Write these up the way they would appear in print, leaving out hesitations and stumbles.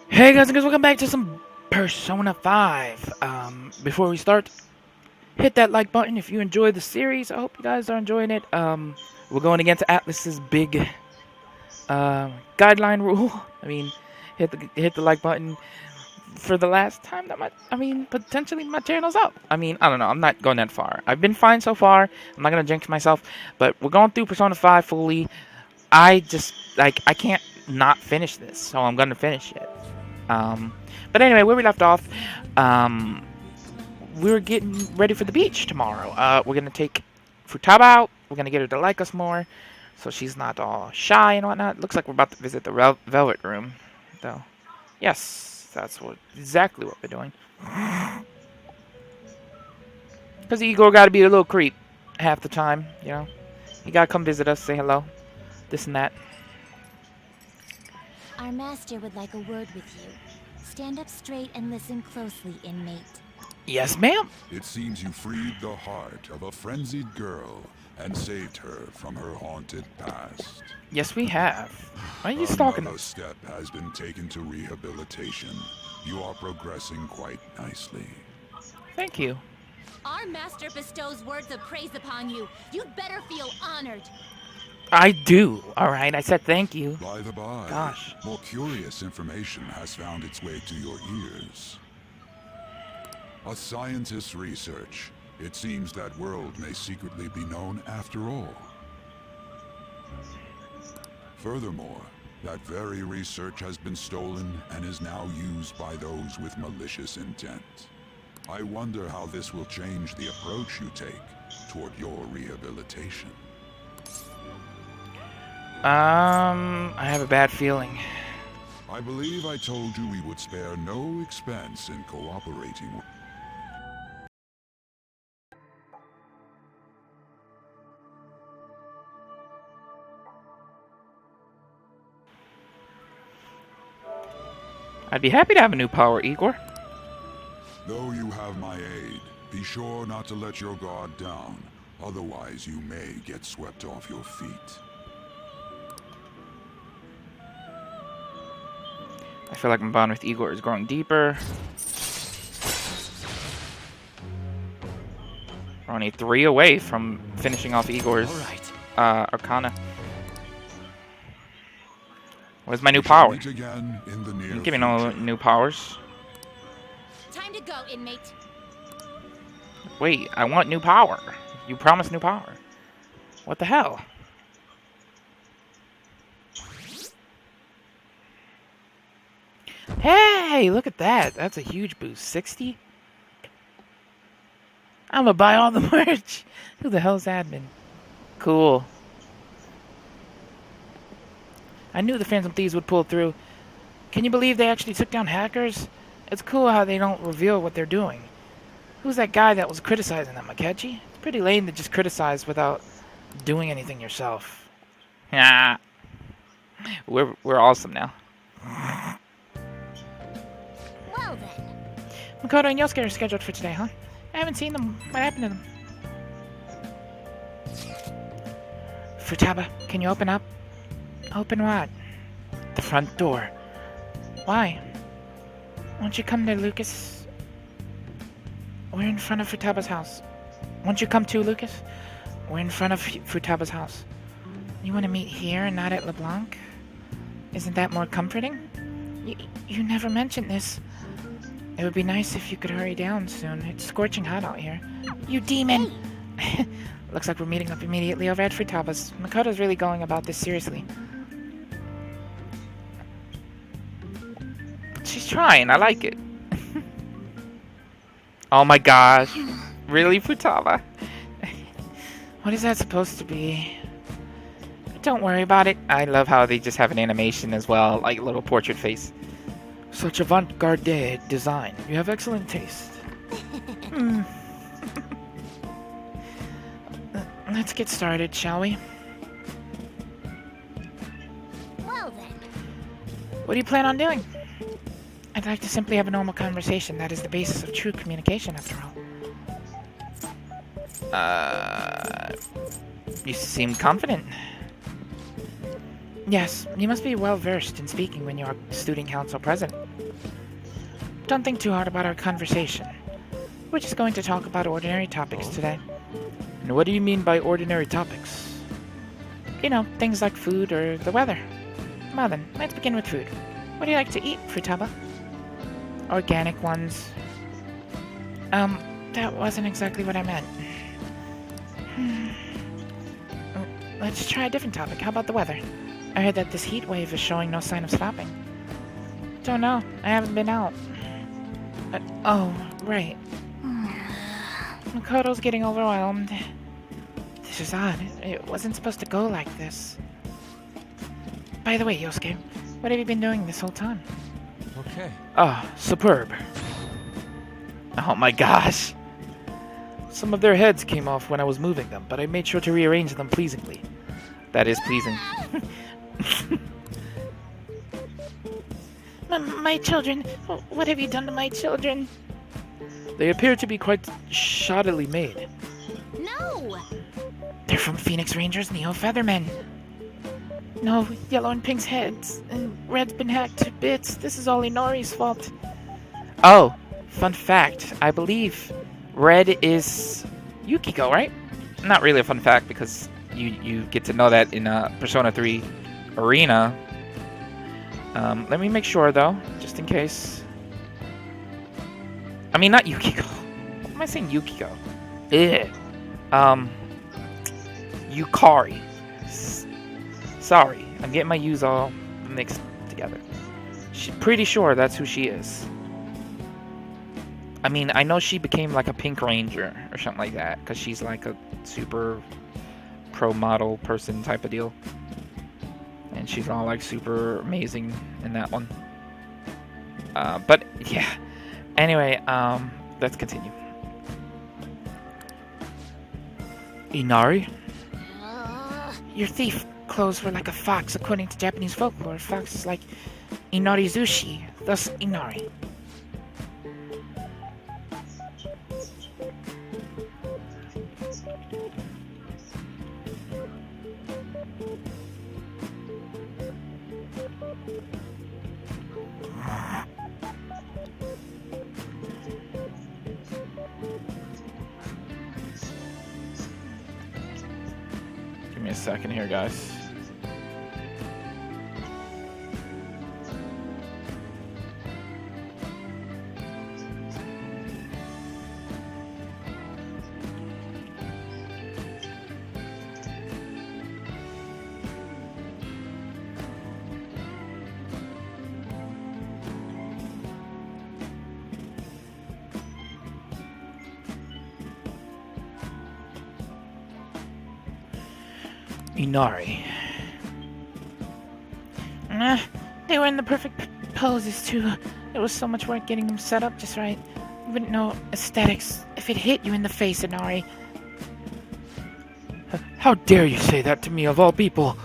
Hey guys and girls, welcome back to some Persona 5. Before we start, hit that like button if you enjoy the series. I hope you guys are enjoying it. We're going against Atlas's big guideline rule. I mean, hit the like button for the last time that potentially my channel's up. I don't know. I'm not going that far. I've been fine so far. I'm not gonna jinx myself, but we're going through Persona 5 fully. I just I can't not finish this, so I'm gonna finish it. But anyway, where we left off, we're getting ready for the beach tomorrow. We're gonna take Futaba out. We're gonna get her to like us more, so she's not all shy and whatnot. Looks like we're about to visit the Velvet Room, though. Yes, that's exactly what we're doing. Cause Igor gotta be a little creep half the time, you know. He gotta come visit us, say hello, this and that. Our master would like a word with you. Stand up straight and listen closely, inmate. Yes, ma'am. It seems you freed the heart of a frenzied girl and saved her from her haunted past. Yes, we have. Why are you stalking Another us? step has been taken to rehabilitation. You are progressing quite nicely. Thank you. Our master bestows words of praise upon you. You'd better feel honored. I do. All right. I said thank you. By the by, Gosh. more curious information has found its way to your ears. A scientist's research. It seems that world may secretly be known after all. Furthermore, that very research has been stolen and is now used by those with malicious intent. I wonder how this will change the approach you take toward your rehabilitation. I have a bad feeling. I believe I told you we would spare no expense in cooperating with... I'd be happy to have a new power, Igor. Though you have my aid, be sure not to let your guard down. Otherwise, you may get swept off your feet. I feel like my bond with Igor is growing deeper. We're only 3 away from finishing off Igor's Arcana. Where's my new power? Meet again in the near You give me no future. new powers. Time to go, inmate. Wait, I want new power. You promised new power. What the hell? Hey, look at that. That's a huge boost. 60? I'm gonna buy all the merch. Who the hell's admin? Cool. I knew the Phantom Thieves would pull through. Can you believe they actually took down hackers? It's cool how they don't reveal what they're doing. Who's that guy that was criticizing them, Akechi? It's pretty lame to just criticize without doing anything yourself. Ah. We're awesome now. Well then. Makoto and Yosuke are scheduled for today, huh? I haven't seen them. What happened to them? Futaba, can you open up? Open what? The front door. Why? Won't you come there, Lucas? We're in front of Futaba's house. Won't you come too, Lucas? We're in front of Futaba's house. You want to meet here and not at LeBlanc? Isn't that more comforting? You never mentioned this. It would be nice if you could hurry down soon. It's scorching hot out here. You demon! Looks like we're meeting up immediately over at Futaba's. Makoto's really going about this seriously. She's trying. I like it. Oh my gosh. Really, Futaba? What is that supposed to be? Don't worry about it. I love how they just have an animation as well, like a little portrait face. Such avant-garde design. You have excellent taste. Let's get started, shall we? Well then. What do you plan on doing? I'd like to simply have a normal conversation. That is the basis of true communication, after all. You seem confident. Yes, you must be well versed in speaking when you're student council president. Don't think too hard about our conversation. We're just going to talk about ordinary topics today. And what do you mean by ordinary topics? You know, things like food or the weather. Well then, let's begin with food. What do you like to eat, Futaba? Organic ones. That wasn't exactly what I meant. Let's try a different topic. How about the weather? I heard that this heat wave is showing no sign of stopping. Don't know. I haven't been out. Oh, right. Makoto's getting overwhelmed. This is odd. It wasn't supposed to go like this. By the way, Yosuke, what have you been doing this whole time? Okay. Ah, superb. Oh my gosh! Some of their heads came off when I was moving them, but I made sure to rearrange them pleasingly. That is pleasing. My children, what have you done to my children? They appear to be quite shoddily made. No! They're from Phoenix Rangers Neo Feathermen. No, Yellow and Pink's heads, and Red's been hacked to bits. This is all Inori's fault. Oh, fun fact. I believe Red is Yukiko, right? Not really a fun fact, because you get to know that in Persona 3 Arena. Let me make sure, though, just in case. I mean, not Yukiko. What am I saying Yukiko? Yukari. Sorry, I'm getting my U's all mixed together. Pretty sure that's who she is. I mean, I know she became like a Pink Ranger or something like that, because she's like a super pro model person type of deal. And she's all like super amazing in that one. But yeah. Anyway, let's continue. Inari? Your thief clothes were like a fox according to Japanese folklore. Fox is like Inarizushi, thus Inari. Give me a second here, guys. Inari. They were in the perfect poses, too. It was so much work getting them set up just right. You wouldn't know aesthetics if it hit you in the face, Inari. How dare you say that to me, of all people?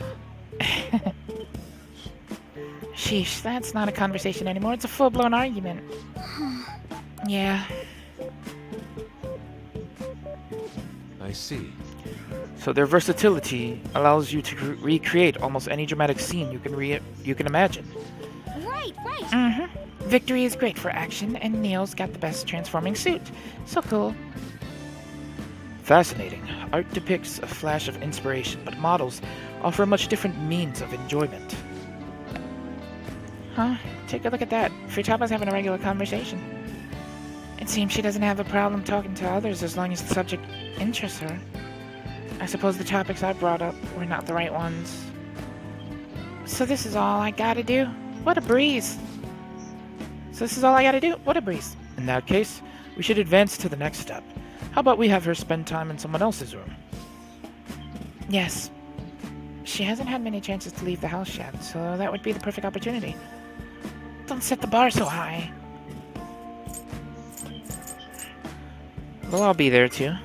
Sheesh, that's not a conversation anymore. It's a full-blown argument. Yeah. I see. So their versatility allows you to recreate almost any dramatic scene you can imagine. Right. Mm-hmm. Victory is great for action, and Neo's got the best transforming suit. So cool. Fascinating. Art depicts a flash of inspiration, but models offer a much different means of enjoyment. Huh? Take a look at that. Futaba's having a regular conversation. It seems she doesn't have a problem talking to others as long as the subject interests her. I suppose the topics I brought up were not the right ones. So this is all I gotta do? What a breeze. In that case, we should advance to the next step. How about we have her spend time in someone else's room? Yes. She hasn't had many chances to leave the house yet, so that would be the perfect opportunity. Don't set the bar so high. Well, I'll be there too.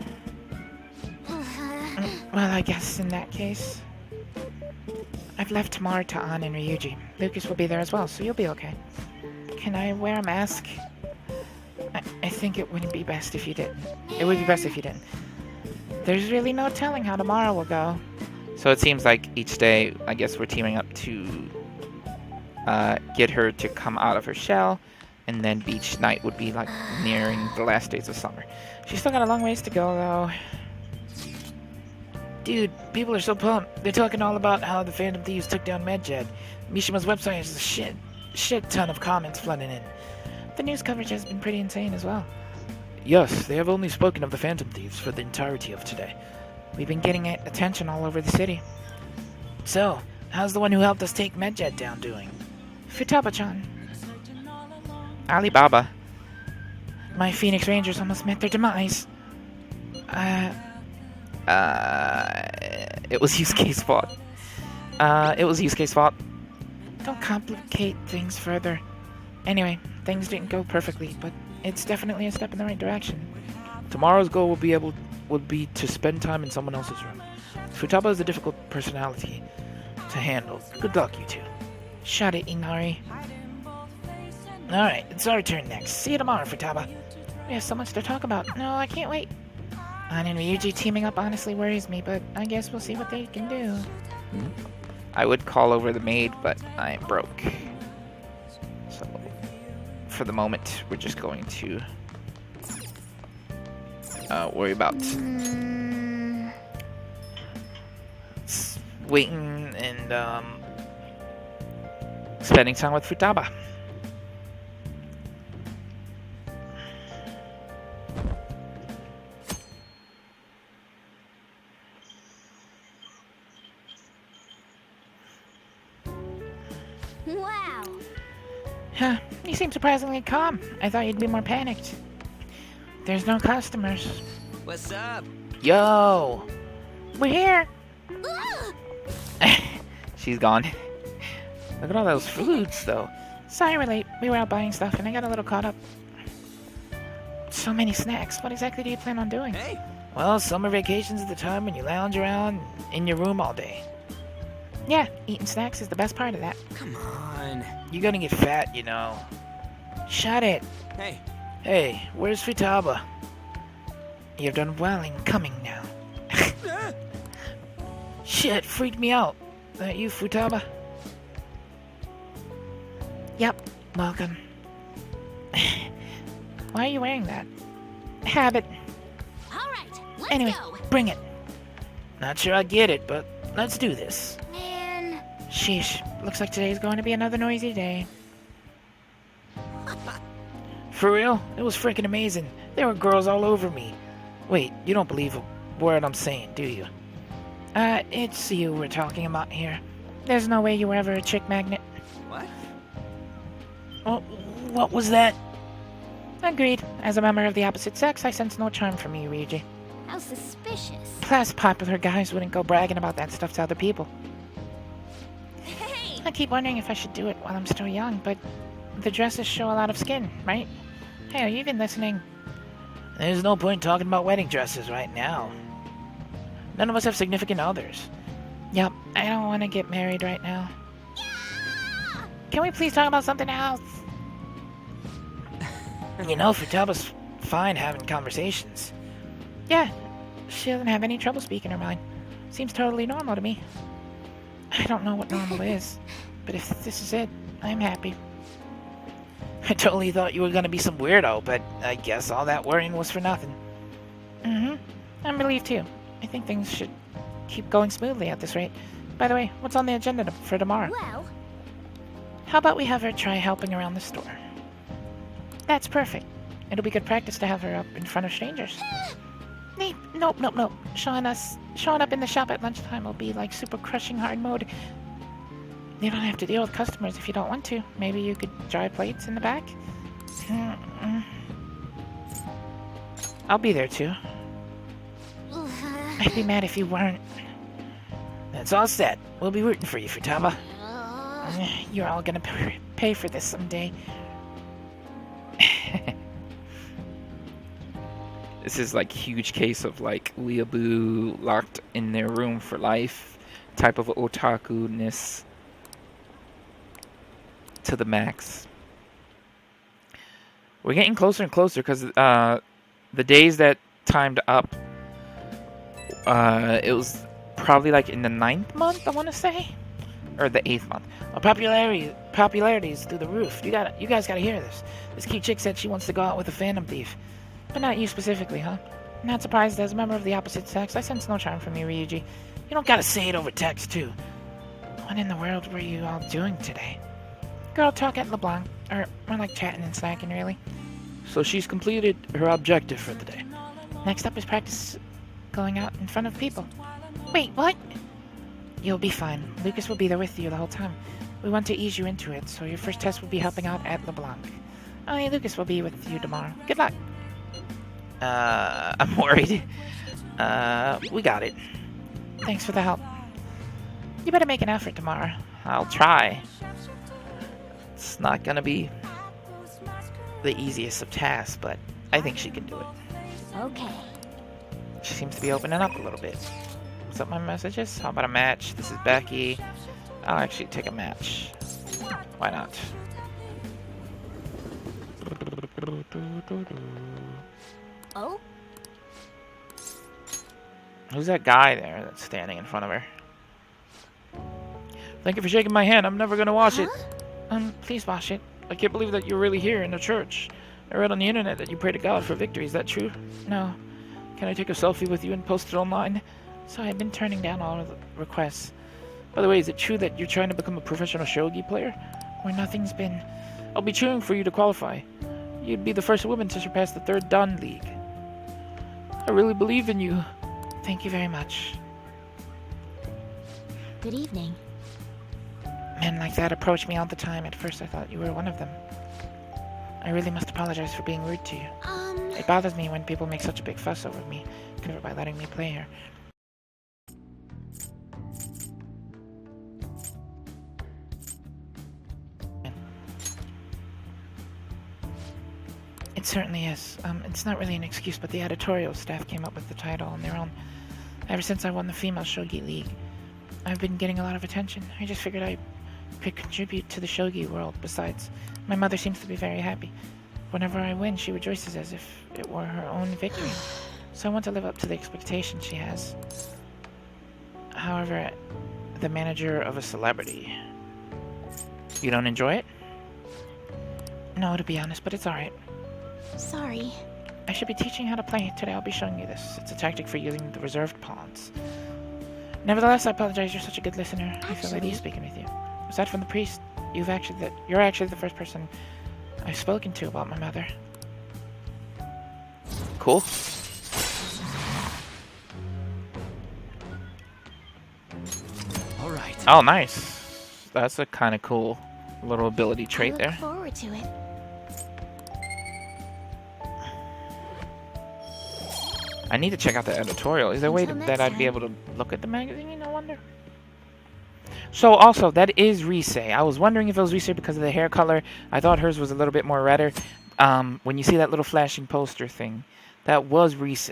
Well, I guess in that case, I've left Tamar to An and Ryuji. Lucas will be there as well, so you'll be okay. Can I wear a mask? I think it wouldn't be best if you didn't. It would be best if you didn't. There's really no telling how tomorrow will go. So it seems like each day, I guess we're teaming up to get her to come out of her shell, and then beach night would be like nearing the last days of summer. She's still got a long ways to go, though. Dude, people are so pumped. They're talking all about how the Phantom Thieves took down Medjed. Mishima's website has a shit ton of comments flooding in. The news coverage has been pretty insane as well. Yes, they have only spoken of the Phantom Thieves for the entirety of today. We've been getting attention all over the city. So, how's the one who helped us take Medjed down doing? Futaba-chan. Alibaba. My Phoenix Rangers almost met their demise. It was Yusuke's fault. Don't complicate things further. Anyway, things didn't go perfectly, but it's definitely a step in the right direction. Tomorrow's goal would be to spend time in someone else's room. Futaba is a difficult personality to handle. Good luck, you two. Shut it, Inari. Alright, it's our turn next. See you tomorrow, Futaba. We have so much to talk about. No, I can't wait. An and Ryuji teaming up honestly worries me, but I guess we'll see what they can do. I would call over the maid, but I'm broke. So, for the moment, we're just going to worry about waiting and spending time with Futaba. Wow. Huh, you seem surprisingly calm. I thought you'd be more panicked. There's no customers. What's up? Yo! We're here! She's gone. Look at all those foods, though. Sorry we're late. We were out buying stuff, and I got a little caught up. So many snacks. What exactly do you plan on doing? Hey! Well, summer vacations is the time when you lounge around in your room all day. Yeah, eating snacks is the best part of that. Come on. You're gonna get fat, you know. Shut it. Hey. Hey, where's Futaba? You've done well in coming now. Shit, freaked me out. That you, Futaba? Yep, welcome. Why are you wearing that? Habit. All right, let's Anyway, go. bring it. Not sure I get it, but let's do this. Man. Sheesh, looks like today's going to be another noisy day. For real? It was freaking amazing. There were girls all over me. Wait, you don't believe a word I'm saying, do you? It's you we're talking about here. There's no way you were ever a chick magnet. What? Oh, what was that? Agreed. As a member of the opposite sex, I sense no charm from you, Ryuji. How suspicious. Plus, popular guys wouldn't go bragging about that stuff to other people. Hey! I keep wondering if I should do it while I'm still young, but the dresses show a lot of skin, right? Hey, are you even listening? There's no point talking about wedding dresses right now. None of us have significant others. Yep, I don't want to get married right now. Yeah! Can we please talk about something else? You know, Futaba's fine having conversations. Yeah, she doesn't have any trouble speaking her mind. Seems totally normal to me. I don't know what normal is, but if this is it, I'm happy. I totally thought you were gonna be some weirdo, but I guess all that worrying was for nothing. I'm relieved too. I think things should keep going smoothly at this rate. By the way, what's on the agenda for tomorrow? Well, How about we have her try helping around the store? That's perfect. It'll be good practice to have her up in front of strangers. Nope. Showing up in the shop at lunchtime will be like super crushing hard mode. You don't have to deal with customers if you don't want to. Maybe you could dry plates in the back? I'll be there too. I'd be mad if you weren't. That's all set. We'll be rooting for you, Futaba. You're all gonna pay for this someday. This is like huge case of like weeaboo locked in their room for life type of otaku-ness to the max. We're getting closer and closer because the days that timed up, it was probably like in the 9th month, I want to say, or the 8th month. Well, popularity is through the roof. You guys gotta hear this. This cute chick said she wants to go out with a Phantom Thief, but not you specifically, huh? Not surprised. As a member of the opposite sex, I sense no charm from you, Ryuji. You don't gotta say it over text too. What in the world were you all doing today? Girl talk at LeBlanc, or more like chatting and slacking, really. So she's completed her objective for the day. Next up is practice going out in front of people. Wait, what? You'll be fine. Lucas will be there with you the whole time. We want to ease you into it, so your first test will be helping out at LeBlanc. Only Lucas will be with you tomorrow. Good luck. I'm worried. We got it. Thanks for the help. You better make an effort tomorrow. I'll try. It's not gonna be the easiest of tasks, but I think she can do it. Okay. She seems to be opening up a little bit. What's up, my messages? How about a match? This is Becky. I'll actually take a match. Why not? Oh? Who's that guy there that's standing in front of her? Thank you for shaking my hand. I'm never gonna wash it. Please wash it. I can't believe that you're really here in the church. I read on the internet that you pray to God for victory. Is that true? No. Can I take a selfie with you and post it online? So I've been turning down all of the requests. By the way, is it true that you're trying to become a professional shogi player? Where nothing's been... I'll be cheering for you to qualify. You'd be the first woman to surpass the 3rd Dan League. I really believe in you. Thank you very much. Good evening. Men like that approach me all the time. At first I thought you were one of them. I really must apologize for being rude to you. It bothers me when people make such a big fuss over me by letting me play here. It certainly is. It's not really an excuse, but the editorial staff came up with the title on their own. Ever since I won the Female Shogi League, I've been getting a lot of attention. I just figured I could contribute to the shogi world. Besides, my mother seems to be very happy. Whenever I win, she rejoices as if it were her own victory. So I want to live up to the expectations she has. However, the manager of a celebrity. You don't enjoy it? No, to be honest, but it's alright. Sorry. I should be teaching how to play. Today I'll be showing you this. It's a tactic for using the reserved pawns. Nevertheless, I apologize. You're such a good listener. I feel at ease speaking with you. Aside from the priest, you're actually the first person I've spoken to about my mother. Cool. All right. Oh, nice. That's a kind of cool little ability trait I there. look forward to it. I need to check out the editorial. Is there a way Until that next I'd be time. able to look at the magazine? I wonder. So also, that is Rise. I was wondering if it was Rise because of the hair color. I thought hers was a little bit more redder. When you see that little flashing poster thing, that was Rise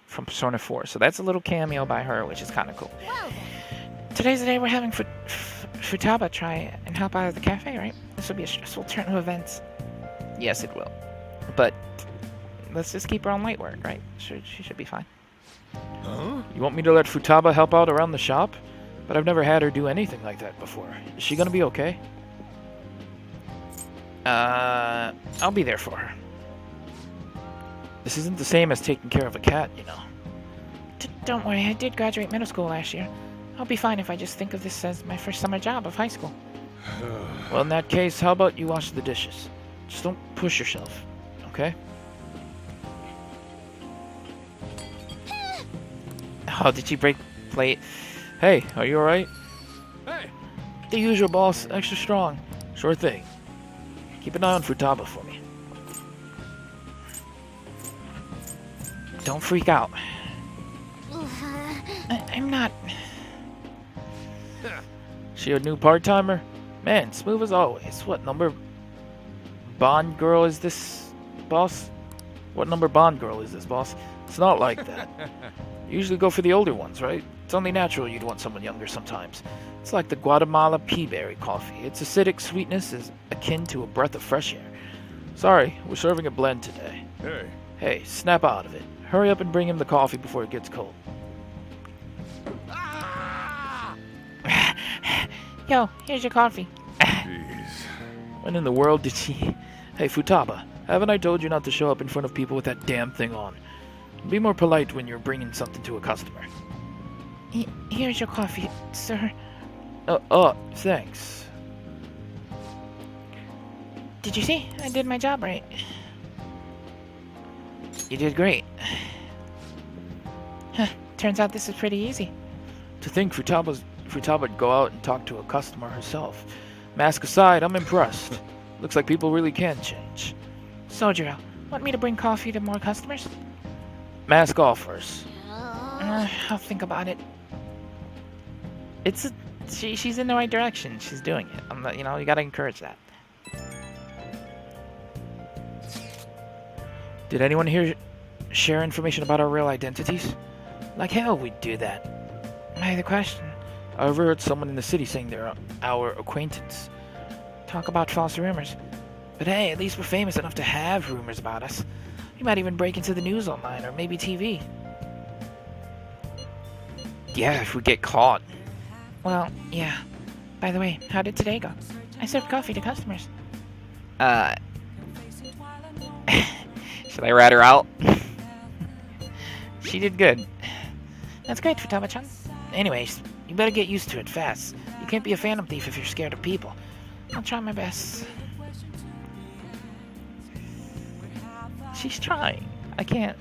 from Persona 4. So that's a little cameo by her, which is kind of cool. Whoa. Today's the day we're having Futaba try and help out at the cafe, right? This will be a stressful turn of events. Yes, it will. But Let's just keep her on light work, right? She should be fine. Huh? you want me to let Futaba help out around the shop? But I've never had her do anything like that before. Is she gonna be okay? I'll be there for her. This isn't the same as taking care of a cat, you know. Don't worry, I did graduate middle school last year. I'll be fine if I just think of this as my first summer job of high school. Well, in that case, how about you wash the dishes? Just don't push yourself, okay? Oh, did she break plate? Hey, are you alright? Hey. The usual, boss. Extra strong. Sure thing. Keep an eye on Futaba for me. Don't freak out. I'm not... She a new part-timer? Man, smooth as always. What number Bond girl is this, boss? What number Bond girl is this, boss? It's not like that. You usually go for the older ones, right? It's only natural you'd want someone younger sometimes. It's like the Guatemala peaberry coffee. Its acidic sweetness is akin to a breath of fresh air. Sorry, we're serving a blend today. Hey. Hey, snap out of it. Hurry up and bring him the coffee before it gets cold. Yo, here's your coffee. Jeez. When in the world did she... Hey, Futaba, haven't I told you not to show up in front of people with that damn thing on? Be more polite when you're bringing something to a customer. Here's your coffee, sir. Thanks. Did you see? I did my job right. You did great. Huh, turns out this is pretty easy. To think Futaba'd go out and talk to a customer herself. Mask aside, I'm impressed. Looks like people really can change. Sojiro, want me to bring coffee to more customers? Mask offers. I'll think about it. She's in the right direction. She's doing it. I'm not, you gotta encourage that. Did anyone here share information about our real identities? Like hell we'd do that. Why the question? I overheard someone in the city saying they're our acquaintance. Talk about false rumors. But hey, at least we're famous enough to have rumors about us. We might even break into the news online, or maybe TV. Yeah, if we get caught. Well, yeah. By the way, how did today go? I served coffee to customers. Should I rat her out? She did good. That's great, Futaba-chan. Anyways, you better get used to it fast. You can't be a phantom thief if you're scared of people. I'll try my best. She's trying. I can't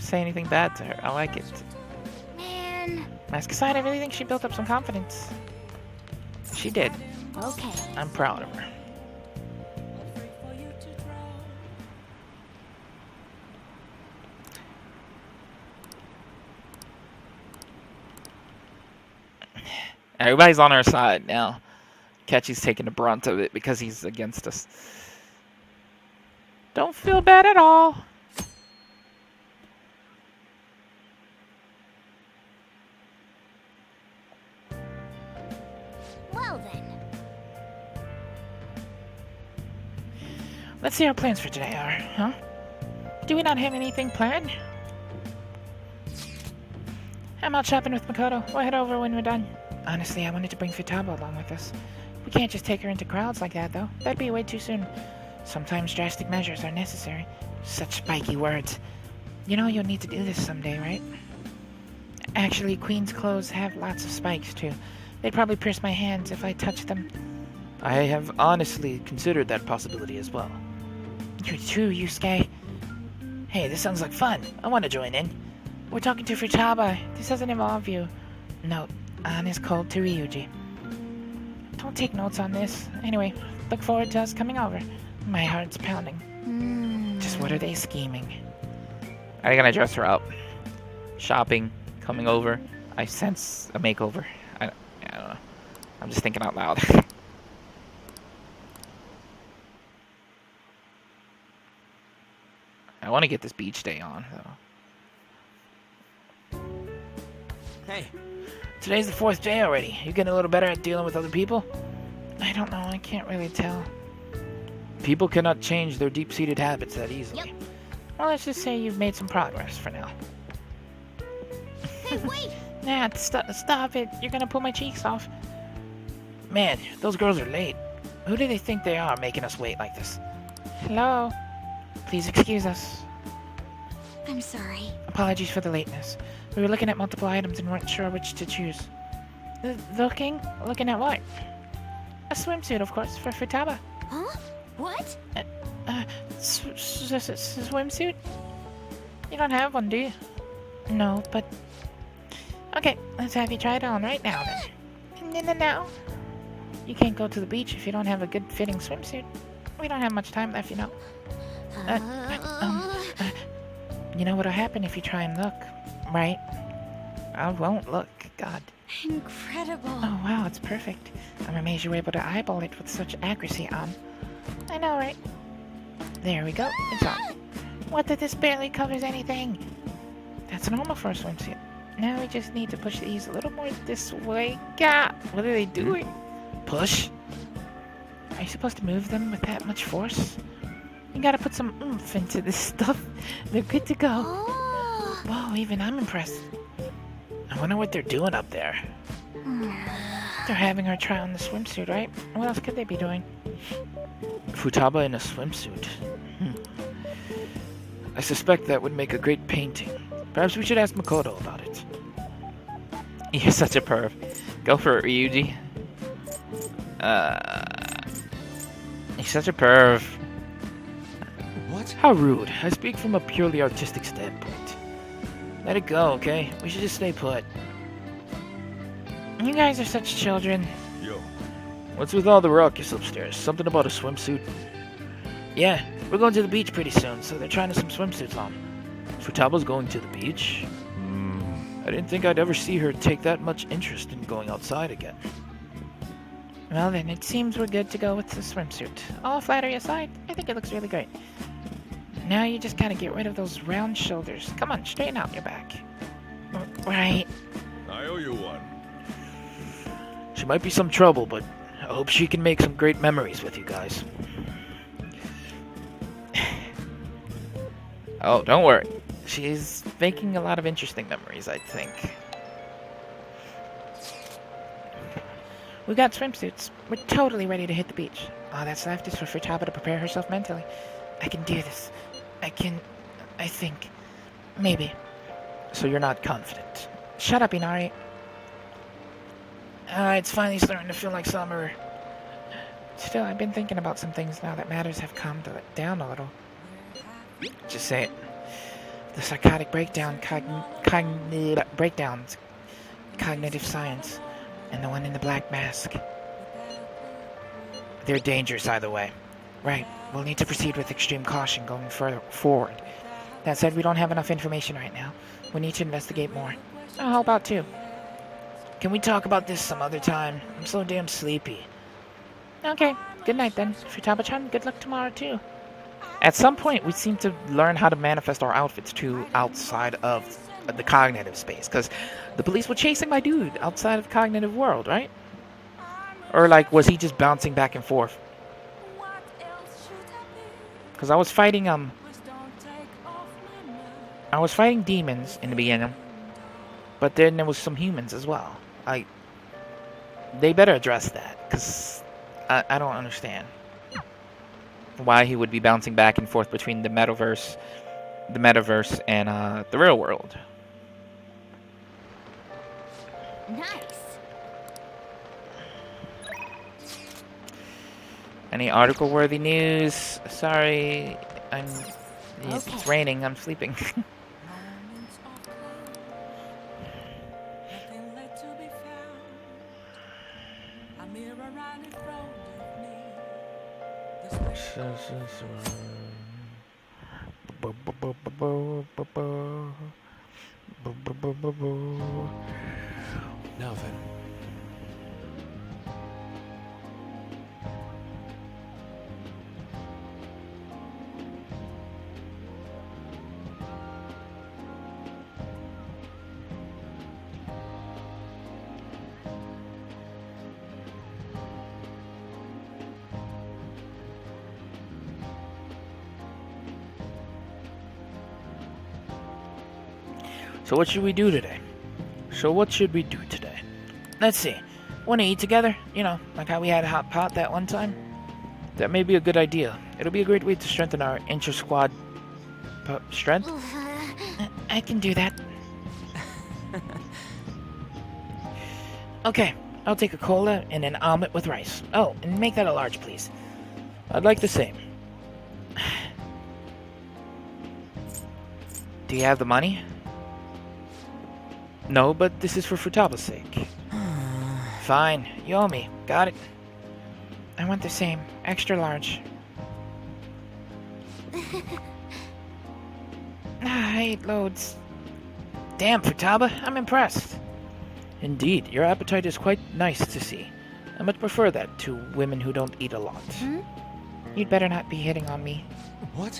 say anything bad to her. I like it. Man. Mask aside, I really think she built up some confidence. She did. Okay. I'm proud of her. Everybody's on our side now. Catchy's taking the brunt of it because he's against us. Don't feel bad at all. Well then. Let's see our plans for today are, huh? Do we not have anything planned? I'm out shopping with Makoto. We'll head over when we're done. Honestly, I wanted to bring Futaba along with us. We can't just take her into crowds like that, though. That'd be way too soon. Sometimes drastic measures are necessary. Such spiky words. You know you'll need to do this someday, right? Actually, Queen's clothes have lots of spikes, too. They'd probably pierce my hands if I touched them. I have honestly considered that possibility as well. You too, Yusuke. Hey, this sounds like fun. I want to join in. We're talking to Futaba. This doesn't involve you. Note, An is cold to Ryuji. Don't take notes on this. Anyway, look forward to us coming over. My heart's pounding. Just what are they scheming? Are they gonna dress her up? Shopping, coming over. I sense a makeover. I don't know. I'm just thinking out loud. I want to get this beach day on, though. Hey. Today's the 4th day already. You getting a little better at dealing with other people? I don't know. I can't really tell. People cannot change their deep-seated habits that easily. Yep. Well, let's just say you've made some progress for now. Hey, wait! Nah, stop it. You're gonna pull my cheeks off. Man, those girls are late. Who do they think they are making us wait like this? Hello? Please excuse us. I'm sorry. Apologies for the lateness. We were looking at multiple items and weren't sure which to choose. Looking? Looking at what? A swimsuit, of course, for Futaba. Huh? What? Swimsuit? You don't have one, do you? No, but... Okay, let's have you try it on right now, then. No. You can't go to the beach if you don't have a good-fitting swimsuit. We don't have much time left, you know. You know what'll happen if you try and look, right? I won't look, God. Incredible. Oh, wow, it's perfect. I'm amazed you were able to eyeball it with such accuracy, I know, right? There we go, it's on. What, that this barely covers anything? That's normal for a swimsuit. Now we just need to push these a little more this way. God, what are they doing? Push? Are you supposed to move them with that much force? You gotta put some oomph into this stuff. They're good to go. Oh. Whoa, even I'm impressed. I wonder what they're doing up there. They're having her try on the swimsuit, right? What else could they be doing? Futaba in a swimsuit. I suspect that would make a great painting. Perhaps we should ask Makoto about it. You're such a perv. Go for it, Ryuji. He's such a perv. What? How rude. I speak from a purely artistic standpoint. Let it go, okay? We should just stay put. You guys are such children. Yo. What's with all the ruckus upstairs? Something about a swimsuit? Yeah, we're going to the beach pretty soon, so they're trying some swimsuits on. Futaba's going to the beach? I didn't think I'd ever see her take that much interest in going outside again. Well then, it seems we're good to go with the swimsuit. All flattery aside, I think it looks really great. Now you just gotta get rid of those round shoulders. Come on, straighten out your back. Right. I owe you one. She might be some trouble, but I hope she can make some great memories with you guys. Oh, don't worry. She's making a lot of interesting memories, I think. We got swimsuits. We're totally ready to hit the beach. All that's left is for Futaba to prepare herself mentally. I can do this. I think. Maybe. So you're not confident? Shut up, Inari. It's finally starting to feel like summer. Still, I've been thinking about some things now that matters have calmed down a little. Just say it. The psychotic breakdowns, cognitive science, and the one in the black mask. They're dangerous either way. Right, we'll need to proceed with extreme caution going further forward. That said, we don't have enough information right now. We need to investigate more. Oh, how about two? Can we talk about this some other time? I'm so damn sleepy. Okay, good night then. Futaba-chan, good luck tomorrow too. At some point, we seem to learn how to manifest our outfits to outside of the cognitive space, because the police were chasing my dude outside of the cognitive world, right? Or, like, was he just bouncing back and forth? Because I was fighting demons in the beginning, but then there was some humans as well. They better address that, because I don't understand why he would be bouncing back and forth between the metaverse and the real world. Nice. Any article-worthy news? Sorry, it's raining. I'm sleeping. Now then. So what should we do today? Let's see. Want to eat together? You know, like how we had a hot pot that one time? That may be a good idea. It'll be a great way to strengthen our inter-squad strength. I can do that. Okay, I'll take a cola and an omelet with rice. Oh, and make that a large, please. I'd like the same. Do you have the money? No, but this is for Futaba's sake. Fine, you owe me. Got it. I want the same. Extra large. I ate loads. Damn, Futaba, I'm impressed. Indeed, your appetite is quite nice to see. I much prefer that to women who don't eat a lot. You'd better not be hitting on me. What?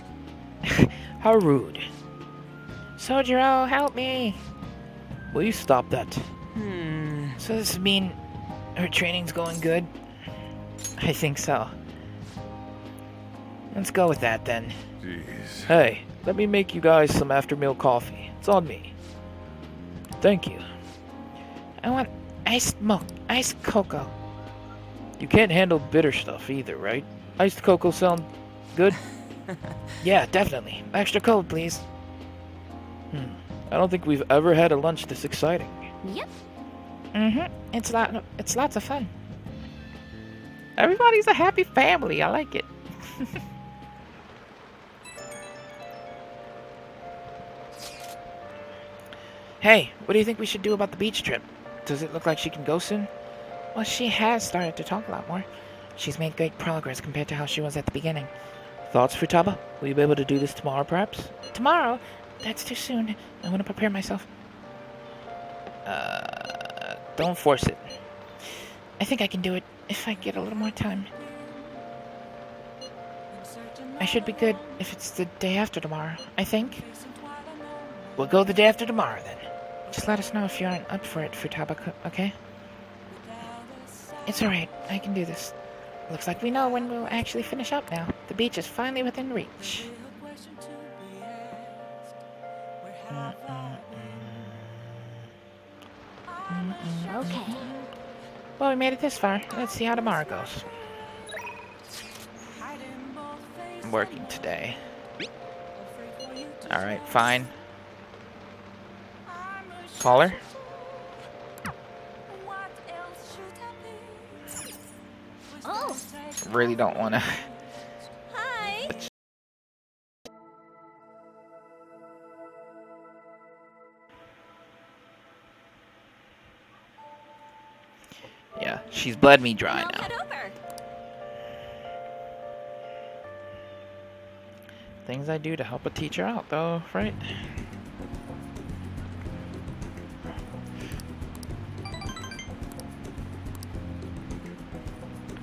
How rude. Sojiro, help me! Will you stop that? So this mean her training's going good? I think so. Let's go with that then. Jeez. Hey, let me make you guys some after-meal coffee. It's on me. Thank you. I want iced cocoa. You can't handle bitter stuff either, right? Iced cocoa sound good? Yeah, definitely. Extra cold, please. I don't think we've ever had a lunch this exciting. Yep. It's lots of fun. Everybody's a happy family. I like it. Hey, what do you think we should do about the beach trip? Does it look like she can go soon? Well, she has started to talk a lot more. She's made great progress compared to how she was at the beginning. Thoughts, Futaba? Will you be able to do this tomorrow, perhaps? Tomorrow? That's too soon. I want to prepare myself. Don't force it. I think I can do it if I get a little more time. I should be good if it's the day after tomorrow, I think. We'll go the day after tomorrow, then. Just let us know if you aren't up for it, Futaba, okay? It's alright, I can do this. Looks like we know when we'll actually finish up now. The beach is finally within reach. Okay. Well, we made it this far. Let's see how tomorrow goes. I'm working today. Alright, fine. Call her? Oh, Really don't want to. hi. Yeah, she's bled me dry I'll now. get over. Things I do to help a teacher out, though, right?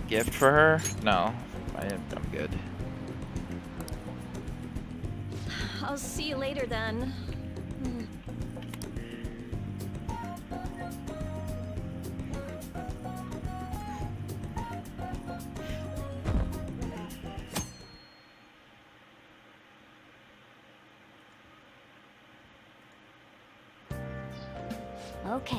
Gift for her? No, I'm good. I'll see you later then. Okay.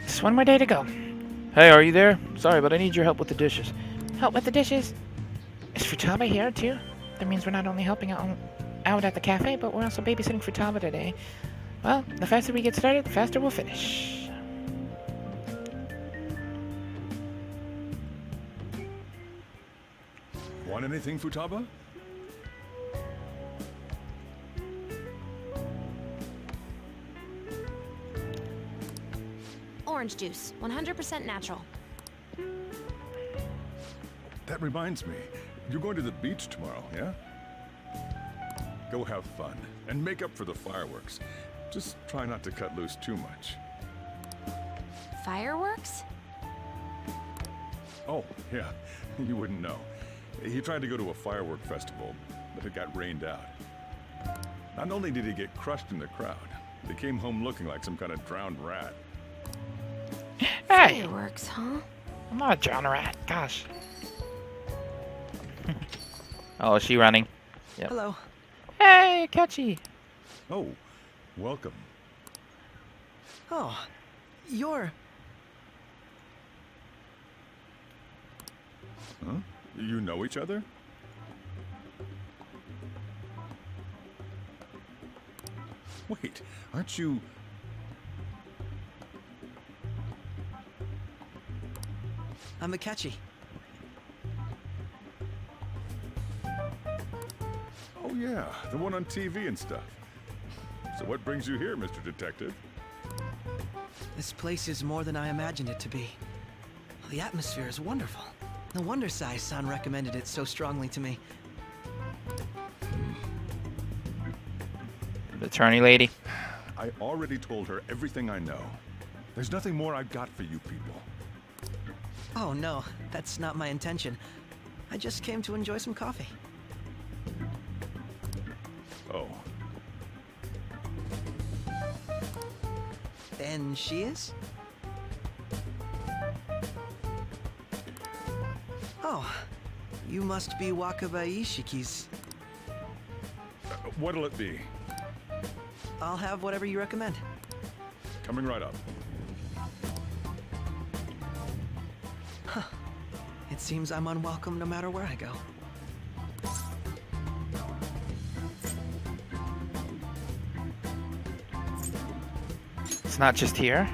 Just one more day to go. Hey, are you there? Sorry, but I need your help with the dishes. Help with the dishes. Is Futaba here too? That means we're not only helping out at the cafe, but we're also babysitting Futaba today. Well, the faster we get started, the faster we'll finish. Want anything, Futaba? Orange juice, 100% natural. That reminds me. You're going to the beach tomorrow, yeah? Go have fun and make up for the fireworks. Just try not to cut loose too much. Fireworks? Oh, yeah. You wouldn't know. He tried to go to a firework festival, but it got rained out. Not only did he get crushed in the crowd, he came home looking like some kind of drowned rat. Hey, Fireworks, huh? I'm not a drown rat. Gosh. Oh, is she running? Yep. Hello. Hey, Catchy. Oh, welcome. Oh, you're... Huh? You know each other? Wait, aren't you... I'm Akechi. Oh yeah, the one on TV and stuff. So what brings you here, Mr. Detective? This place is more than I imagined it to be. the atmosphere is wonderful. No wonder Sai-san recommended it so strongly to me. The attorney lady. I already told her everything I know. There's nothing more I've got for you people. Oh no, that's not my intention. I just came to enjoy some coffee. Oh, And she is? Oh, you must be Wakaba Ishiki's. what'll it be? I'll have whatever you recommend. Coming right up. It seems I'm unwelcome no matter where I go. It's not just here.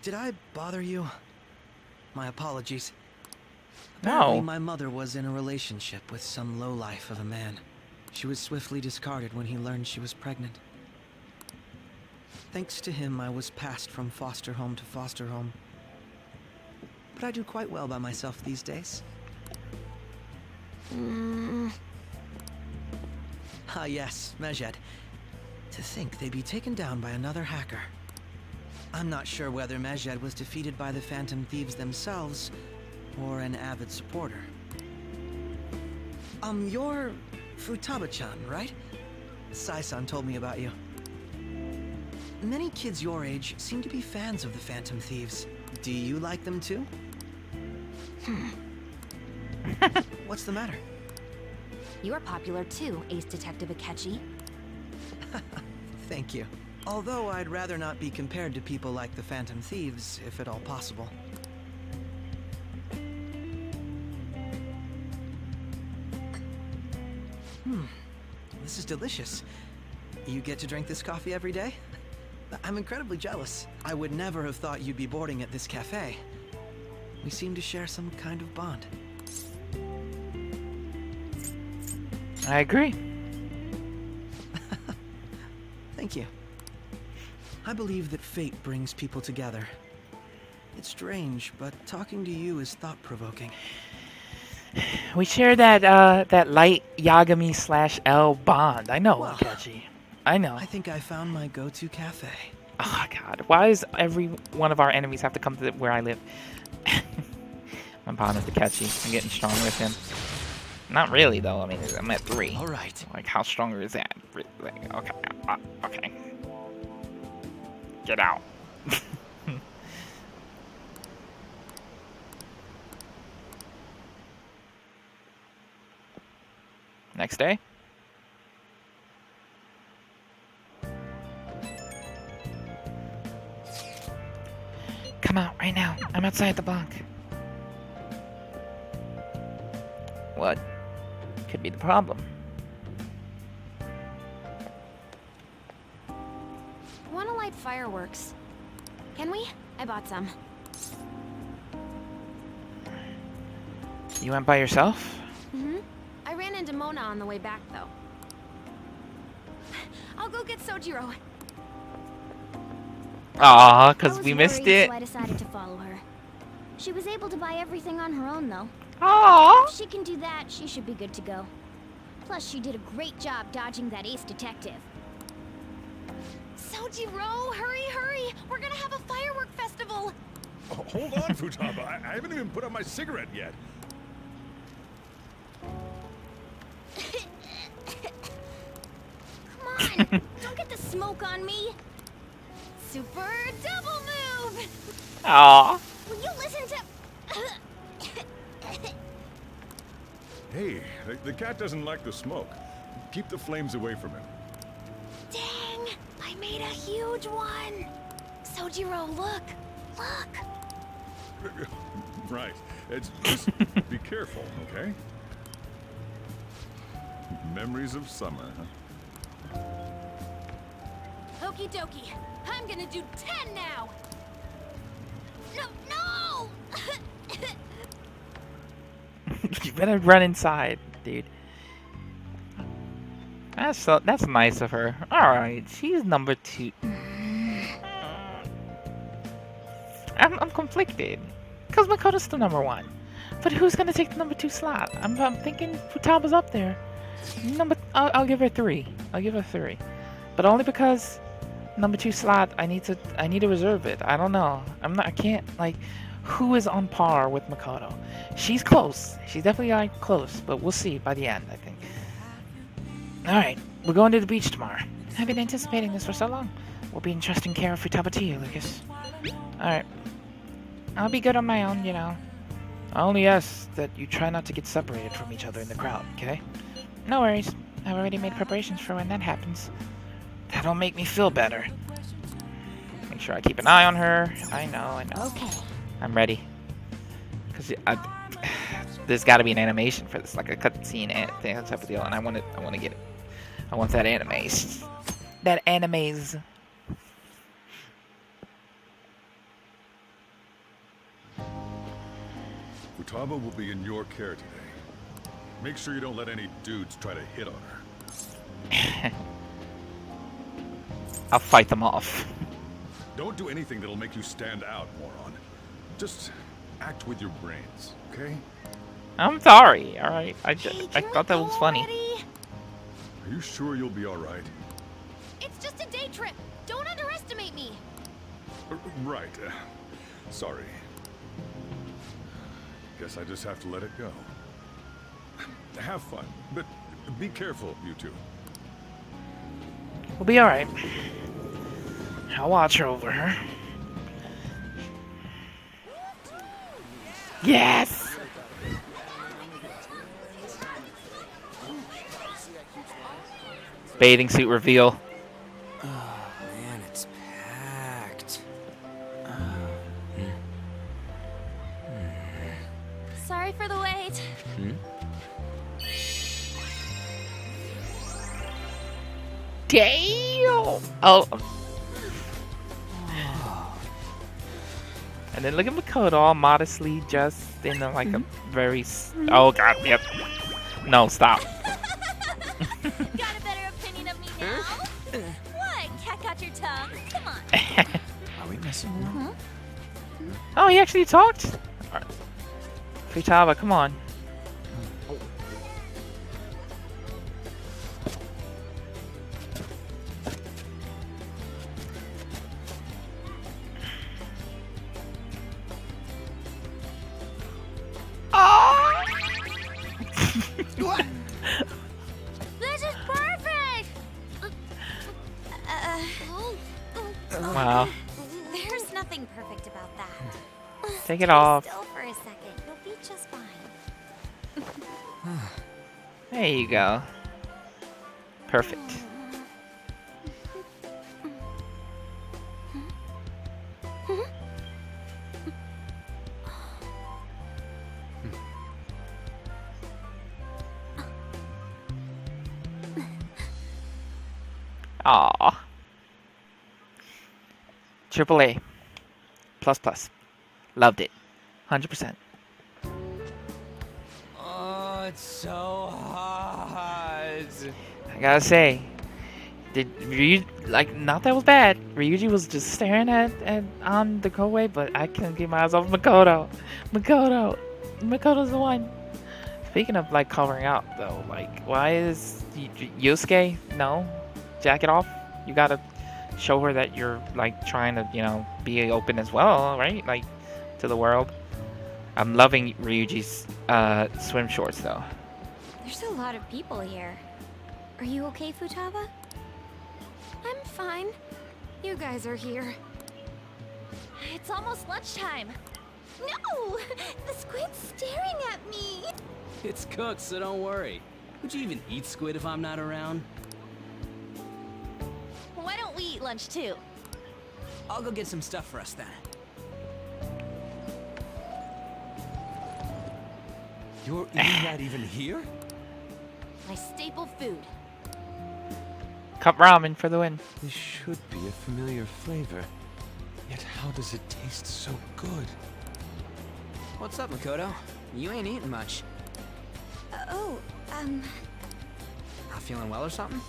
Did I bother you? My apologies. No. Apparently, my mother was in a relationship with some lowlife of a man. She was swiftly discarded when he learned she was pregnant. Thanks to him, I was passed from foster home to foster home. But I do quite well by myself these days. Ah yes, Mejed. To think they'd be taken down by another hacker. I'm not sure whether Mejed was defeated by the Phantom Thieves themselves, or an avid supporter. You're Futaba-chan, right? Sai-san told me about you. Many kids your age seem to be fans of the Phantom Thieves. Do you like them too? What's the matter? You're popular too, Ace Detective Akechi. Thank you. Although I'd rather not be compared to people like the Phantom Thieves, if at all possible. This is delicious. You get to drink this coffee every day? I'm incredibly jealous. I would never have thought you'd be boarding at this cafe. We seem to share some kind of bond. I agree. Thank you. I believe that fate brings people together. It's strange, but talking to you is thought-provoking. We share that light Yagami / L bond. I know, Well, Akechi. I know. I think I found my go-to cafe. Oh God, why does every one of our enemies have to come to where I live? My bond is Akechi. I'm getting strong with him. Not really though. I mean, I'm at 3. All right. Like, how stronger is that? Like, okay, okay. Get out. Next day. Come out right now. I'm outside the bunk. What could be the problem? Wanna light fireworks? Can we? I bought some. You went by yourself? I ran into Mona on the way back, though. I'll go get Sojiro. Aw, I because was we missed worried, it. So I decided to follow her. She was able to buy everything on her own, though. Aw. If she can do that, she should be good to go. Plus, she did a great job dodging that ace detective. Sojiro, hurry, hurry! We're gonna have a firework festival! Oh, hold on, Futaba. I haven't even put out my cigarette yet. Come on! Don't get the smoke on me! Super double move! Aw. Will you listen to... Hey, the cat doesn't like the smoke. Keep the flames away from him. Dang! I made a huge one! Sojiro, look! Look! Right. It's just be careful, okay? Memories of summer, huh? Okie dokie. I'm gonna do 10 now! No! You better run inside, dude. That's nice of her. All right, she's number 2. I'm conflicted. Because Makoto's still number 1. But who's gonna take the number 2 slot? I'm thinking Futaba's up there. I'll give her 3. I'll give her 3. But only because number 2 slot, I need to reserve it. I don't know. I can't, like, who is on par with Makoto? She's close. She's definitely like close, but we'll see by the end, I think. Alright, we're going to the beach tomorrow. I've been anticipating this for so long. We'll be entrusting care of Futaba to you, Lucas. Alright. I'll be good on my own, you know. I only ask that you try not to get separated from each other in the crowd, okay? No worries. I've already made preparations for when that happens. That'll make me feel better. Make sure I keep an eye on her. I know. Okay. I'm ready. Because there's got to be an animation for this, like a cutscene thing, that type of deal, and I want to get it. I want that animes. That animes. Futaba will be in your care today. Make sure you don't let any dudes try to hit on her. I'll fight them off. Don't do anything that'll make you stand out, moron. Just act with your brains, okay? I'm sorry, alright? I Hey, thought that was funny. already? Are you sure you'll be alright? It's just a day trip. Don't underestimate me. Right. Sorry. Guess I just have to let it go. Have fun, but be careful, you two. We'll be alright. I'll watch over her. Yes! Bathing suit reveal. Oh man, it's packed. Sorry for the wait. Damn! Oh. And then look at Makoto all modestly just in like a very... Oh god, yep. No, stop. Got a better opinion of me now? What? Cat got your tongue? Come on. Are we messing around? Oh, he actually talked? Alright. Futaba, come on. This is perfect! Wow. There's nothing perfect about that. Take it off. Still for a second. You'll be just fine. There you go. Perfect. Aww. Triple A. Plus plus. Loved it. 100%. Oh, it's so hot. I gotta say, did Ryuji, like, not that it was bad. Ryuji was just staring at on the Koei, but I couldn't get my eyes off Makoto. Makoto's the one. Speaking of, like, covering up, though, like, why is Yusuke? No. Jack it off. You gotta show her that you're, like, trying to, you know, be open as well, right? Like, to the world. I'm loving Ryuji's swim shorts, though. There's a lot of people here. Are you okay, Futaba? I'm fine. You guys are here. It's almost lunchtime. No! The squid's staring at me! It's cooked, so don't worry. Would you even eat squid if I'm not around? Why don't we eat lunch too? I'll go get some stuff for us then. You're eating that even here? My staple food. Cup ramen for the win. This should be a familiar flavor. Yet how does it taste so good? What's up, Makoto? You ain't eating much. Not feeling well or something?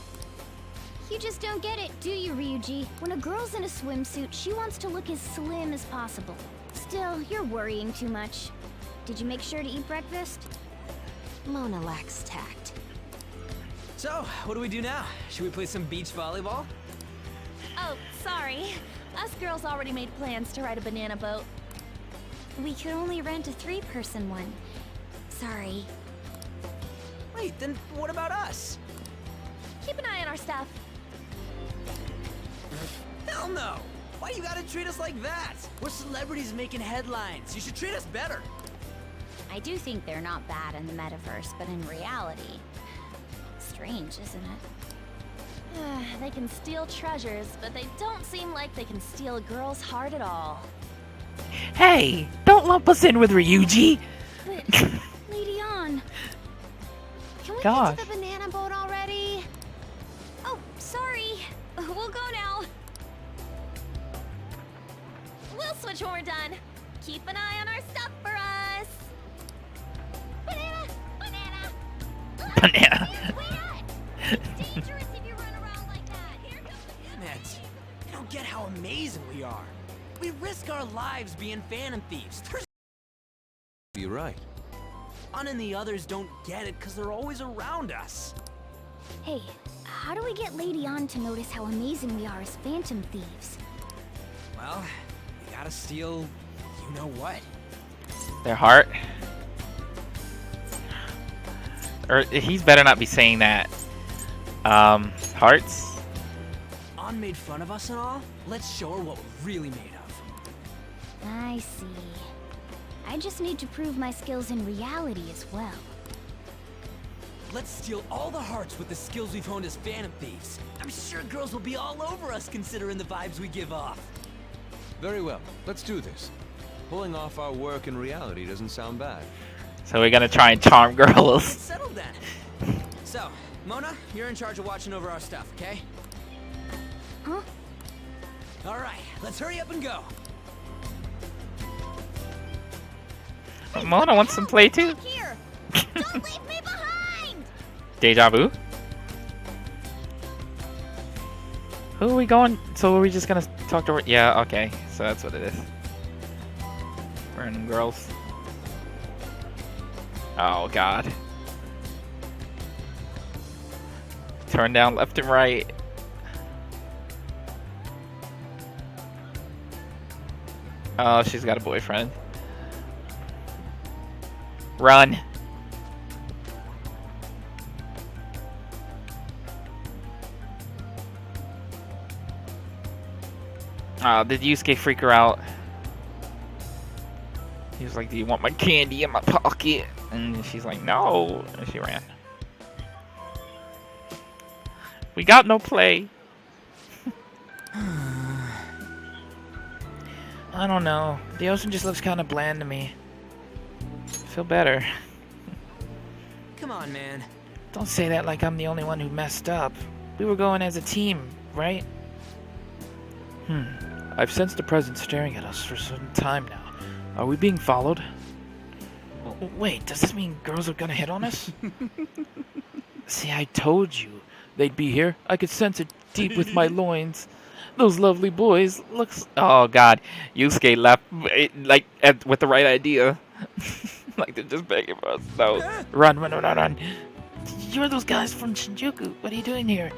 You just don't get it, do you, Ryuji? When a girl's in a swimsuit, she wants to look as slim as possible. Still, you're worrying too much. Did you make sure to eat breakfast? Mona lacks tact. So, what do we do now? Should we play some beach volleyball? Oh, sorry. Us girls already made plans to ride a banana boat. We could only rent a 3-person one. Sorry. Wait, then what about us? Keep an eye on our stuff. Hell no! Why you gotta treat us like that? We're celebrities making headlines. You should treat us better. I do think they're not bad in the metaverse, but in reality... Strange, isn't it? They can steal treasures, but they don't seem like they can steal a girl's heart at all. Hey, don't lump us in with Ryuji. But, Lady On... Can we Gosh. get to the banana boat already? Oh, sorry. We'll go now. We'll switch when we're done. Keep an eye on our stuff for us. Banana! Banana! Banana. Wait! It's dangerous if you run around like that. Here comes the... Damn it! You don't get how amazing we are. We risk our lives being phantom thieves. You're right. On and the others don't get it because they're always around us. Hey, how do we get Lady On to notice how amazing we are as phantom thieves? Well, we gotta steal you know what. Their heart. Or he's better not be saying that. Hearts? On made fun of us and all? Let's show her what we're really made of. I see. I just need to prove my skills in reality as well. Let's steal all the hearts with the skills we've honed as phantom thieves. I'm sure girls will be all over us considering the vibes we give off. Very well. Let's do this. Pulling off our work in reality doesn't sound bad. So we're gonna try and charm girls. Let's settle then. So, Mona, you're in charge of watching over our stuff, okay? Huh? All right, let's hurry up and go. Mona wants some play too. Back here! Don't leave me behind! Deja vu? Who are we going? So are we just gonna talk to her? Yeah, okay. So that's what it is. Random girls. Oh god. Turn down left and right. Oh, she's got a boyfriend. Run. Did Yusuke freak her out? He was like, do you want my candy in my pocket? And she's like, no. And she ran. We got no play. I don't know. The ocean just looks kind of bland to me. Feel better. Come on, man. Don't say that like I'm the only one who messed up. We were going as a team, right? I've sensed a presence staring at us for some time now. Are we being followed? Wait, does this mean girls are gonna hit on us? See, I told you they'd be here. I could sense it deep with my loins. Those lovely boys looks... Oh god, Yusuke left with the right idea. Like they're just begging for us. No, run. You're those guys from Shinjuku. What are you doing here?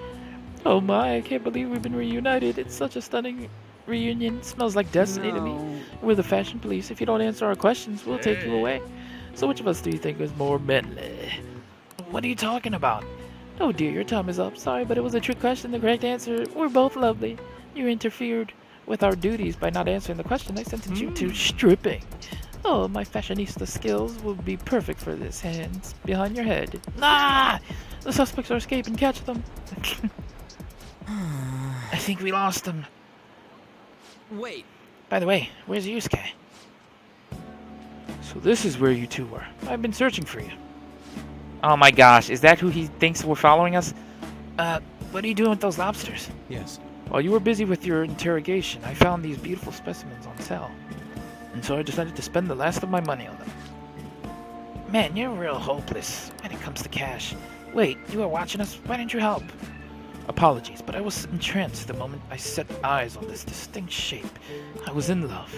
Oh my, I can't believe we've been reunited. It's such a stunning reunion. Smells like destiny to me. We're the fashion police. If you don't answer our questions, we'll take you away. So which of us do you think is more manly? What are you talking about? Oh dear, your time is up. Sorry, but it was a trick question. The correct answer, we're both lovely. You interfered with our duties by not answering the question. I sentenced you to stripping. Oh, my fashionista skills will be perfect for this. Hands behind your head. Ah! The suspects are escaping. Catch them. I think we lost them. Wait. By the way, where's Yusuke? So this is where you two were. I've been searching for you. Oh my gosh, is that who he thinks we're following us? What are you doing with those lobsters? Yes. While you were busy with your interrogation, I found these beautiful specimens on sale. And so I decided to spend the last of my money on them. Man, you're real hopeless when it comes to cash. Wait, you were watching us? Why didn't you help? Apologies, but I was entranced the moment I set eyes on this distinct shape. I was in love.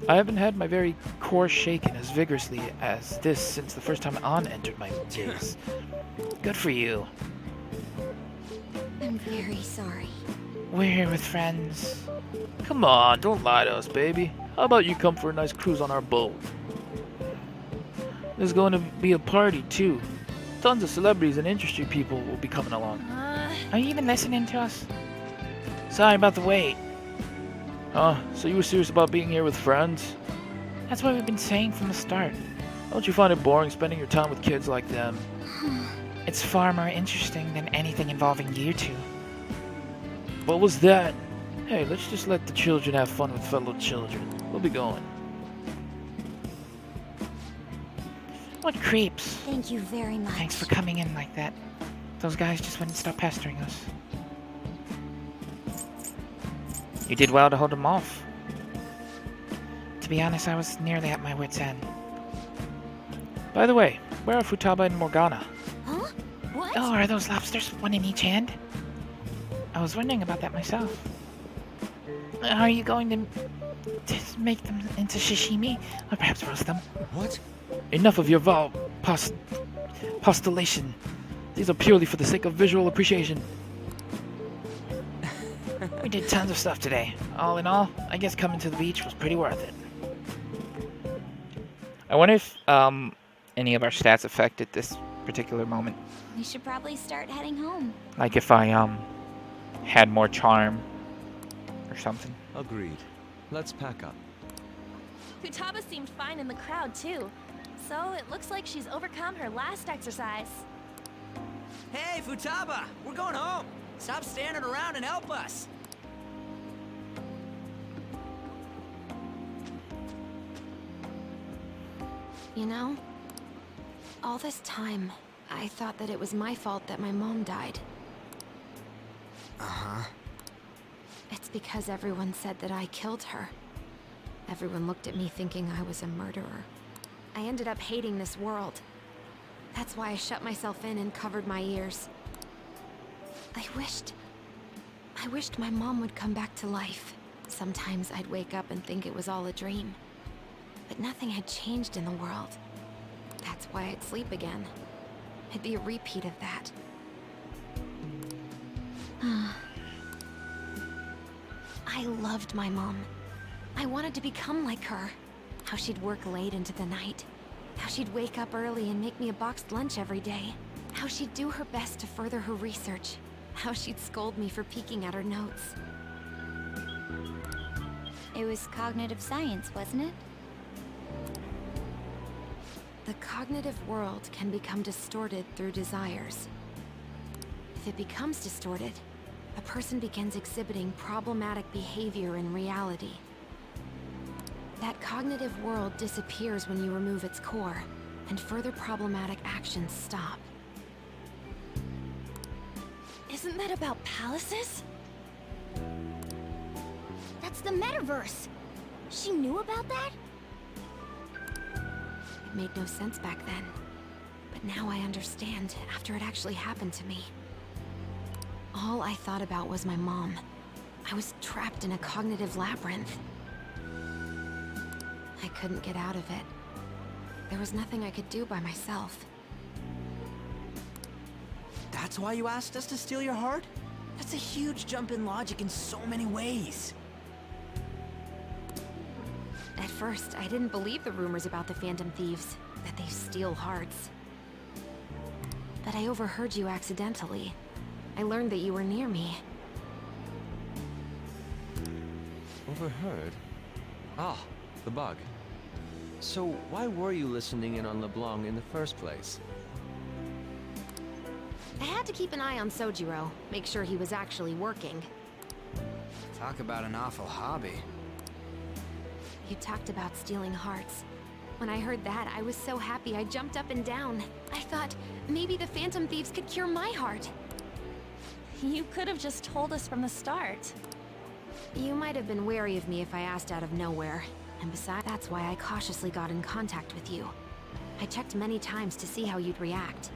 I haven't had my very core shaken as vigorously as this since the first time An entered my gaze. Good for you. I'm very sorry. We're here with friends. Come on, don't lie to us, baby. How about you come for a nice cruise on our boat? There's going to be a party, too. Tons of celebrities and industry people will be coming along. Are you even listening to us? Sorry about the wait. Oh, so you were serious about being here with friends? That's what we've been saying from the start. Don't you find it boring spending your time with kids like them? It's far more interesting than anything involving you two. What was that? Hey, let's just let the children have fun with fellow children. We'll be going. What creeps. Thank you very much. Thanks for coming in like that. Those guys just wouldn't stop pestering us. You did well to hold them off. To be honest, I was nearly at my wit's end. By the way, where are Futaba and Morgana? Huh? What? Oh, are those lobsters one in each hand? I was wondering about that myself. Are you going to make them into sashimi? Or perhaps roast them? What? Enough of your postulation. These are purely for the sake of visual appreciation. We did tons of stuff today. All in all, I guess coming to the beach was pretty worth it. I wonder if any of our stats affected this particular moment. We should probably start heading home. Like if I had more charm or something. Agreed. Let's pack up. Futaba seemed fine in the crowd, too. So it looks like she's overcome her last exercise. Hey, Futaba! We're going home! Stop standing around and help us! You know, all this time, I thought that it was my fault that my mom died. Uh-huh. It's because everyone said that I killed her. Everyone looked at me thinking I was a murderer. I ended up hating this world. That's why I shut myself in and covered my ears. I wished my mom would come back to life. Sometimes I'd wake up and think it was all a dream. But nothing had changed in the world. That's why I'd sleep again. It'd be a repeat of that. I loved my mom. I wanted to become like her. How she'd work late into the night. How she'd wake up early and make me a boxed lunch every day. How she'd do her best to further her research. How she'd scold me for peeking at her notes. It was cognitive science, wasn't it? The cognitive world can become distorted through desires. If it becomes distorted, a person begins exhibiting problematic behavior in reality. That cognitive world disappears when you remove its core, and further problematic actions stop. Isn't that about palaces? That's the metaverse. She knew about that? It made no sense back then. But now I understand after it actually happened to me. All I thought about was my mom. I was trapped in a cognitive labyrinth. I couldn't get out of it. There was nothing I could do by myself. That's why you asked us to steal your heart? That's a huge jump in logic in so many ways. At first, I didn't believe the rumors about the Phantom Thieves, that they steal hearts. But I overheard you accidentally. I learned that you were near me. Overheard? Ah, the bug. So why were you listening in on LeBlanc in the first place? I had to keep an eye on Sojiro, make sure he was actually working. Talk about an awful hobby. You talked about stealing hearts. When I heard that, I was so happy I jumped up and down. I thought, maybe the Phantom Thieves could cure my heart. You could have just told us from the start. You might have been wary of me if I asked out of nowhere. And besides, that's why I cautiously got in contact with you. I checked many times to see how you'd react.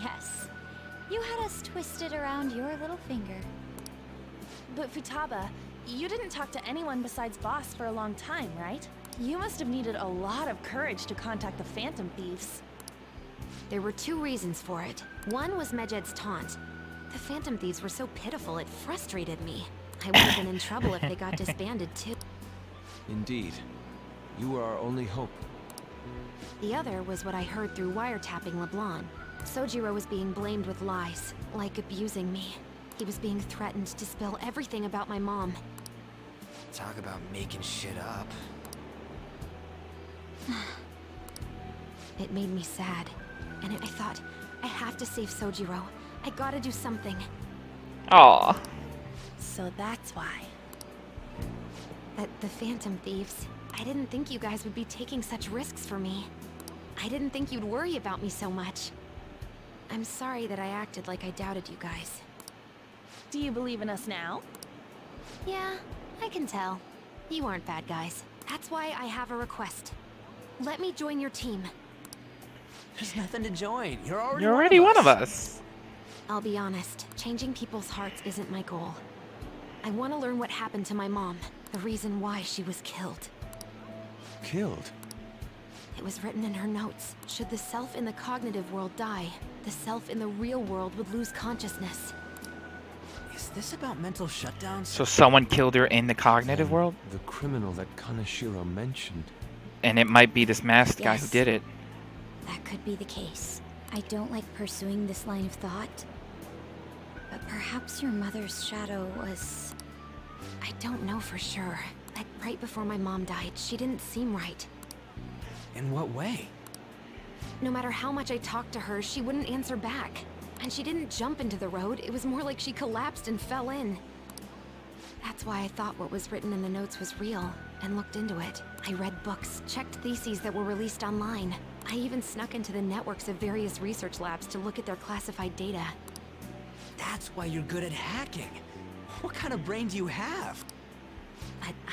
Yes. You had us twisted around your little finger. But Futaba, you didn't talk to anyone besides Boss for a long time, right? You must have needed a lot of courage to contact the Phantom Thieves. There were two reasons for it. One was Medjed's taunt. The Phantom Thieves were so pitiful it frustrated me. I would have been in trouble if they got disbanded too. Indeed. You are our only hope. The other was what I heard through wiretapping LeBlanc. Sojiro was being blamed with lies, like abusing me. He was being threatened to spill everything about my mom. Talk about making shit up. It made me sad. And I thought, I have to save Sojiro. I gotta do something. Aw. So that's why. The Phantom Thieves. I didn't think you guys would be taking such risks for me. I didn't think you'd worry about me so much. I'm sorry that I acted like I doubted you guys. Do you believe in us now? Yeah, I can tell. You aren't bad guys. That's why I have a request. Let me join your team. There's nothing to join. You're already, You're already one of us. I'll be honest, changing people's hearts isn't my goal. I want to learn what happened to my mom, the reason why she was killed. Killed? It was written in her notes. Should the self in the cognitive world die, the self in the real world would lose consciousness. Is this about mental shutdowns? So someone killed her in the cognitive world? The criminal that Kaneshiro mentioned. And it might be this masked guy who Yes. did it. That could be the case. I don't like pursuing this line of thought. But perhaps your mother's shadow was... I don't know for sure. Like right before my mom died, she didn't seem right. In what way? No matter how much I talked to her, she wouldn't answer back. And she didn't jump into the road, it was more like she collapsed and fell in. That's why I thought what was written in the notes was real, and looked into it. I read books, checked theses that were released online. I even snuck into the networks of various research labs to look at their classified data. That's why you're good at hacking. What kind of brain do you have?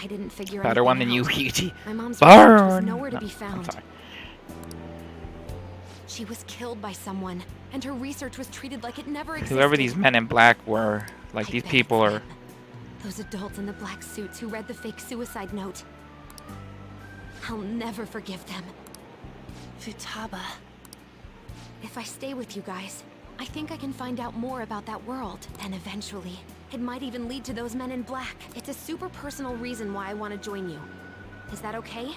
I didn't figure Better one than anything you, out. Yuji. My mom's Burn! research was nowhere to No, be I'm found. sorry. She was killed by someone, and her research was treated like it never existed. Whoever these men in black were, like I these bet people it's are... them. Those adults in the black suits who read the fake suicide note. I'll never forgive them. Futaba. If I stay with you guys, I think I can find out more about that world. And eventually, it might even lead to those men in black. It's a super personal reason why I want to join you. Is that okay?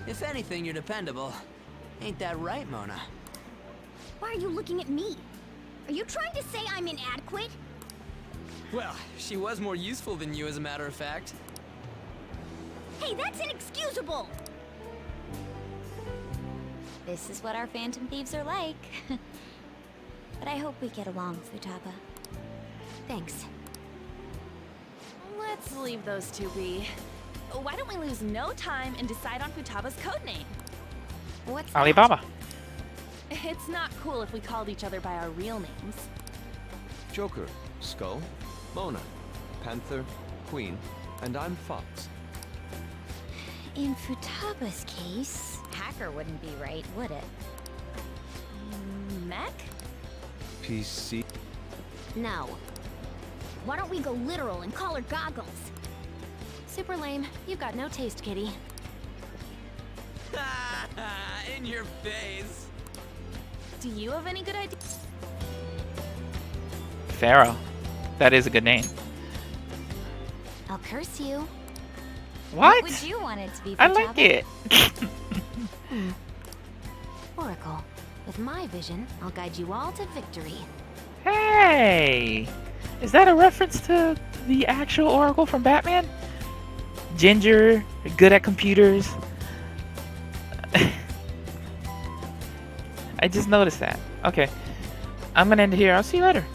If anything, you're dependable. Ain't that right, Mona? Why are you looking at me? Are you trying to say I'm inadequate? Well, she was more useful than you, as a matter of fact. Hey, that's inexcusable! This is what our Phantom Thieves are like. But I hope we get along, Futaba. Thanks. Let's leave those two be. Why don't we lose no time and decide on Futaba's codename? What's that? Alibaba. It's not cool if we called each other by our real names. Joker, Skull, Mona, Panther, Queen, and I'm Fox. In Futaba's case, hacker wouldn't be right, would it? Mech? PC. No. Why don't we go literal and call her Goggles? Super lame. You've got no taste, kitty. In your face. Do you have any good ideas? Pharaoh. That is a good name. I'll curse you. What? Would you want it to be, I Futaba? like it. Oracle, with my vision, I'll guide you all to victory. Hey! Is that a reference to the actual Oracle from Batman? Ginger, good at computers. I just noticed that. Okay. I'm gonna end it here. I'll see you later.